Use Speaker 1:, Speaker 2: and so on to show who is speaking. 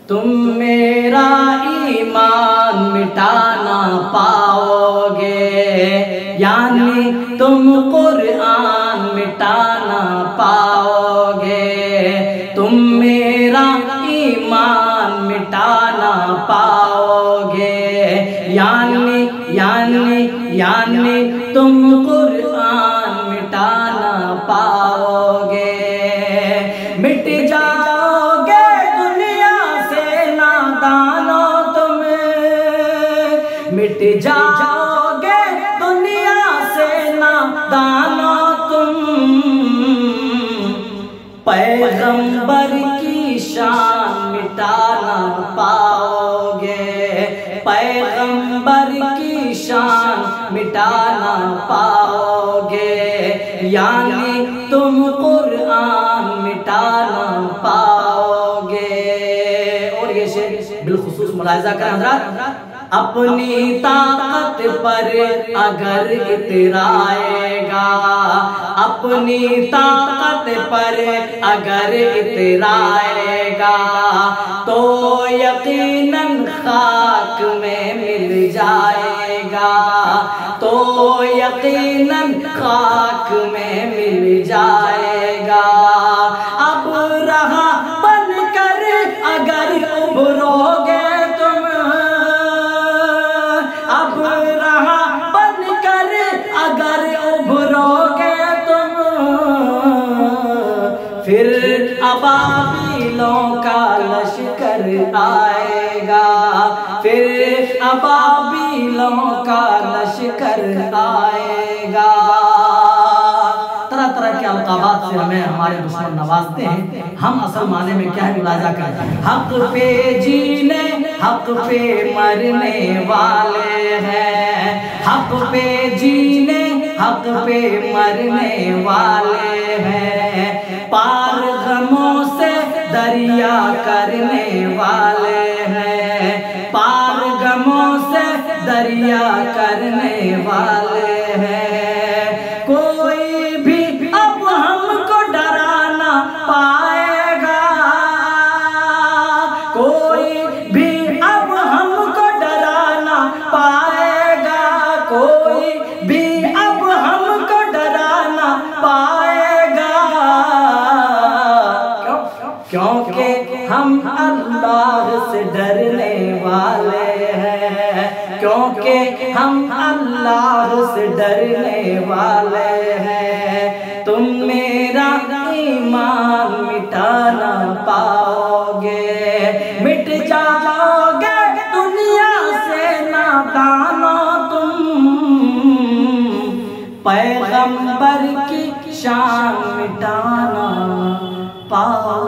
Speaker 1: तुम मेरा ईमान मिटाना पाओगे, यानी तुम कुरान मिटाना पाओगे। तुम मेरा ईमान मिटाना पाओगे, यानी तुम कुरान मिटाना पाओगे। मिट जाओगे दुनिया से नादानो तुम, मिट जाओगे दुनिया से नादानो तुम। पैगंबर की शान मिटाना पाओगे, पैगंबर की शान मिटाना पाओगे, यानी तुम कुरान मिटाना पाओगे। और ये शेर बिलखुसूस मुलाहिजा करें हज़रात, अपनी ताकत पर अगर इतराएगा, अपनी ताकत पर अगर इतराएगा, तो यकीनन खाक में मिल जाएगा, तो यकीनन खाक में मिल जाएगा। अब रहा बनकर अगर उभरोगे तुम, अब रहा बनकर अगर उभरोगे तुम, फिर अबाबिलों का लश्कर आएगा, फिर अबाबिलों का लश्कर आएगा। तरह तरह के अलकाबात से हमें हमारे दुश्मन नवाजते हैं। हम असल माने में क्या है मुलाजा करते हैं, हक पे जीने हक पे मरने वाले हैं, हक पे जीने हक पे मरने वाले हैं, पार गमों से दरिया करने वाले हैं, पार गमों से दरिया करने वाले हैं। कोई भी अब हमको डरा ना पाएगा, कोई भी अब हमको डरा ना पाएगा, कोई भी अब हमको डरा ना पाएगा। क्योंकि हम अल्लाह से डरने वाले हैं, क्योंकि हम अल्लाह से डरने वाले हैं। तुम मेरा ईमान मिटाना पाओगे, मिट जाओगे दुनिया से नादानो तुम। पैगंबर की शान मिटाना पाओगे।